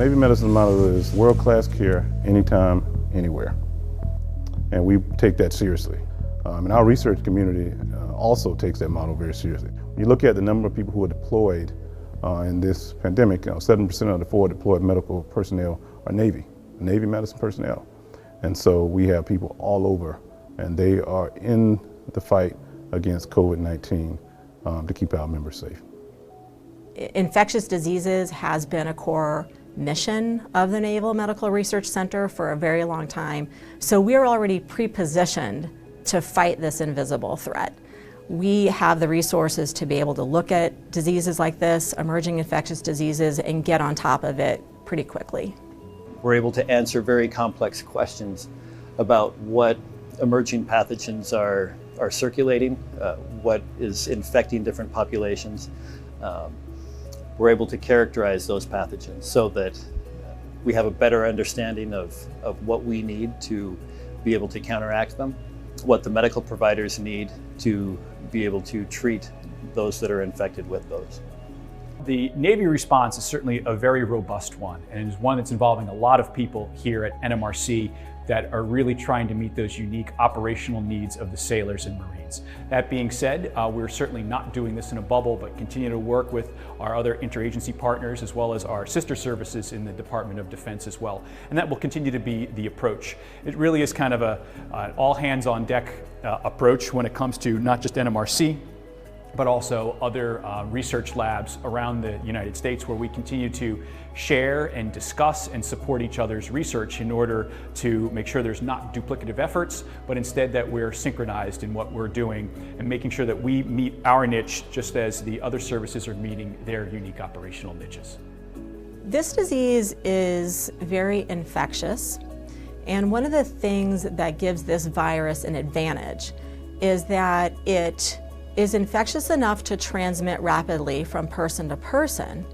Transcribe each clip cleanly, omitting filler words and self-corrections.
Navy medicine motto is world-class care, anytime, anywhere. And we take that seriously. And our research community also takes that motto very seriously. When you look at the number of people who are deployed in this pandemic, 7% of the forward deployed medical personnel are Navy medicine personnel. And so we have people all over, and they are in the fight against COVID-19 to keep our members safe. Infectious diseases has been a core mission of the Naval Medical Research Center for a very long time. So we're already pre-positioned to fight this invisible threat. We have the resources to be able to look at diseases like this, emerging infectious diseases, and get on top of it pretty quickly. We're able to answer very complex questions about what emerging pathogens are circulating, what is infecting different populations. We're able to characterize those pathogens so that we have a better understanding of what we need to be able to counteract them, what the medical providers need to be able to treat those that are infected with those. The Navy response is certainly a very robust one, and is one that's involving a lot of people here at NMRC that are really trying to meet those unique operational needs of the sailors and Marines. That being said, we're certainly not doing this in a bubble, but continue to work with our other interagency partners as well as our sister services in the Department of Defense as well. And that will continue to be the approach. It really is kind of an all hands on deck approach when it comes to not just NMRC, but also other research labs around the United States, where we continue to share and discuss and support each other's research in order to make sure there's not duplicative efforts, but instead that we're synchronized in what we're doing and making sure that we meet our niche just as the other services are meeting their unique operational niches. This disease is very infectious, and one of the things that gives this virus an advantage is that it is infectious enough to transmit rapidly from person to person,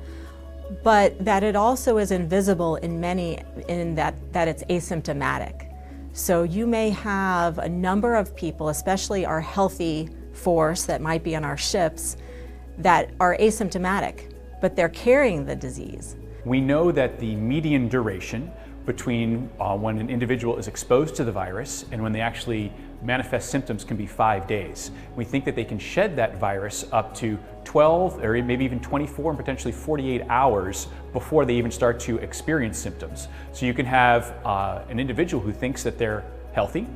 but that it also is invisible in that it's asymptomatic. So you may have a number of people, especially our healthy force that might be on our ships, that are asymptomatic, but they're carrying the disease. We know that the median duration between when an individual is exposed to the virus and when they actually manifest symptoms can be 5 days. We think that they can shed that virus up to 12 or maybe even 24 and potentially 48 hours before they even start to experience symptoms. So you can have an individual who thinks that they're healthy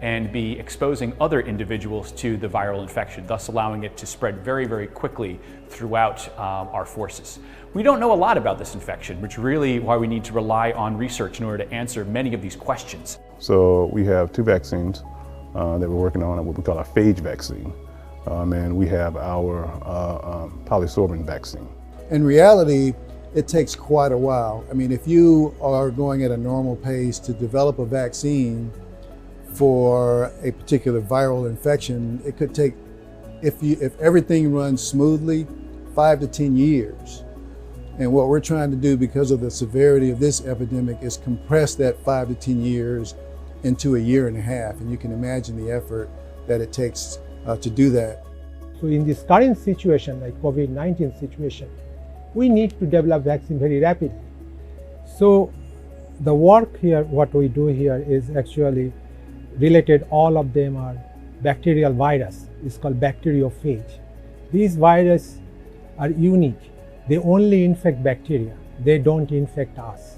and be exposing other individuals to the viral infection, thus allowing it to spread very, very quickly throughout our forces. We don't know a lot about this infection, which is really why we need to rely on research in order to answer many of these questions. So we have 2 vaccines that we're working on, what we call our phage vaccine, and we have our polysorbent vaccine. In reality, it takes quite a while. I mean, if you are going at a normal pace to develop a vaccine for a particular viral infection, it could take, if everything runs smoothly, 5 to 10 years. And what we're trying to do, because of the severity of this epidemic, is compress that 5 to 10 years into a year and a half. And you can imagine the effort that it takes to do that. So in this current situation, like COVID-19 situation, we need to develop vaccine very rapidly. So the work here, what we do here is actually related, all of them are bacterial virus. It's called bacteriophage. These viruses are unique. They only infect bacteria. They don't infect us.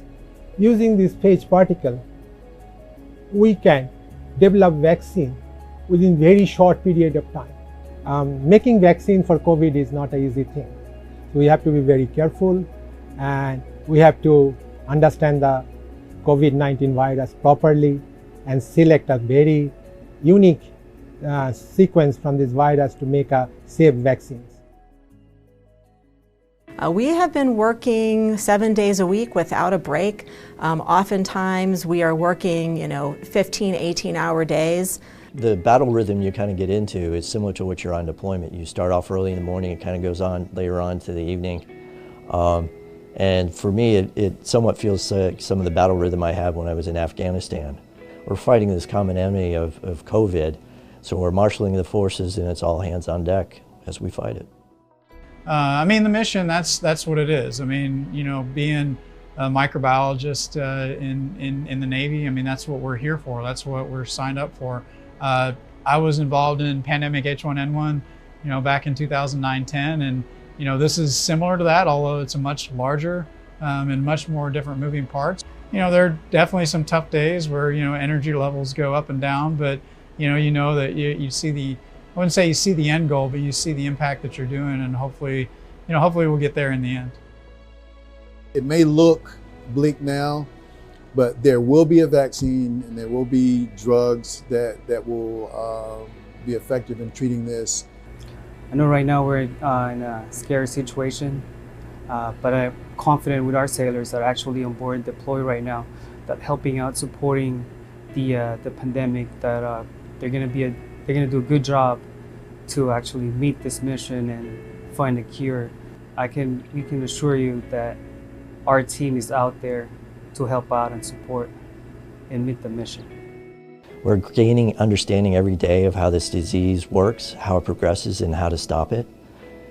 Using this phage particle, we can develop vaccine within very short period of time. Making vaccine for COVID is not an easy thing. So we have to be very careful, and we have to understand the COVID-19 virus properly and select a very unique sequence from this virus to make a safe vaccines. We have been working 7 days a week without a break. Oftentimes we are working, 15, 18-hour days. The battle rhythm you kind of get into is similar to what you're on deployment. You start off early in the morning, it kind of goes on later on to the evening. And for me, it somewhat feels like some of the battle rhythm I had when I was in Afghanistan. We're fighting this common enemy of COVID, so we're marshaling the forces, and it's all hands on deck as we fight it. The mission, that's what it is. Being a microbiologist in the Navy. I mean, that's what we're here for. That's what we're signed up for. I was involved in pandemic H1N1, back in 2009-10, and this is similar to that, although it's a much larger and much more different moving parts. There are definitely some tough days where energy levels go up and down, but that you see the, I wouldn't say you see the end goal, but you see the impact that you're doing, and hopefully we'll get there in the end. It may look bleak now, but there will be a vaccine and there will be drugs that will be effective in treating this. I know right now we're in a scary situation, but I'm confident with our sailors that are actually on board deployed right now, that helping out, supporting the pandemic, that they're going to do a good job to actually meet this mission and find a cure. We can assure you that our team is out there to help out and support and meet the mission. We're gaining understanding every day of how this disease works, how it progresses, and how to stop it.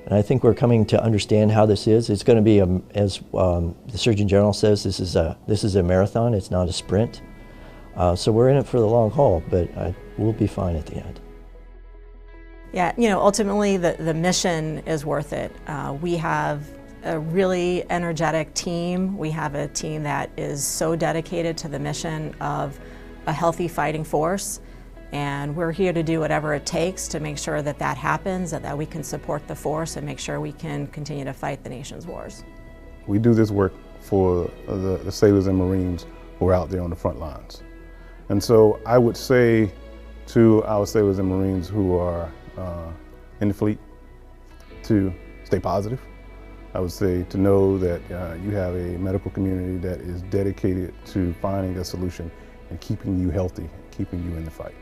And I think we're coming to understand how this is. It's going to be, as the Surgeon General says, this is a marathon, it's not a sprint. So we're in it for the long haul, but we'll be fine at the end. Yeah, ultimately the mission is worth it. We have a really energetic team. We have a team that is so dedicated to the mission of a healthy fighting force, and we're here to do whatever it takes to make sure that that happens and that we can support the force and make sure we can continue to fight the nation's wars. We do this work for the sailors and Marines who are out there on the front lines. And so I would say to our sailors and Marines who are in the fleet to stay positive. I would say to know that you have a medical community that is dedicated to finding a solution and keeping you healthy, keeping you in the fight.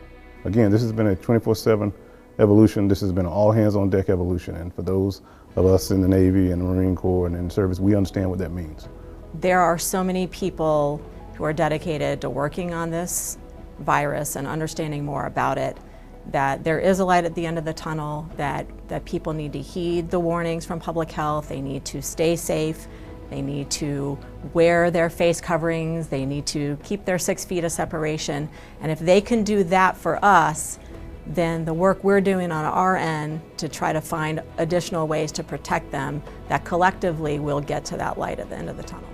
Again, this has been a 24/7 evolution. This has been an all hands on deck evolution. And for those of us in the Navy and the Marine Corps and in the service, we understand what that means. There are so many people who are dedicated to working on this virus and understanding more about it, that there is a light at the end of the tunnel, that people need to heed the warnings from public health. They need to stay safe. They need to wear their face coverings. They need to keep their 6 feet of separation. And if they can do that for us, then the work we're doing on our end to try to find additional ways to protect them, that collectively will get to that light at the end of the tunnel.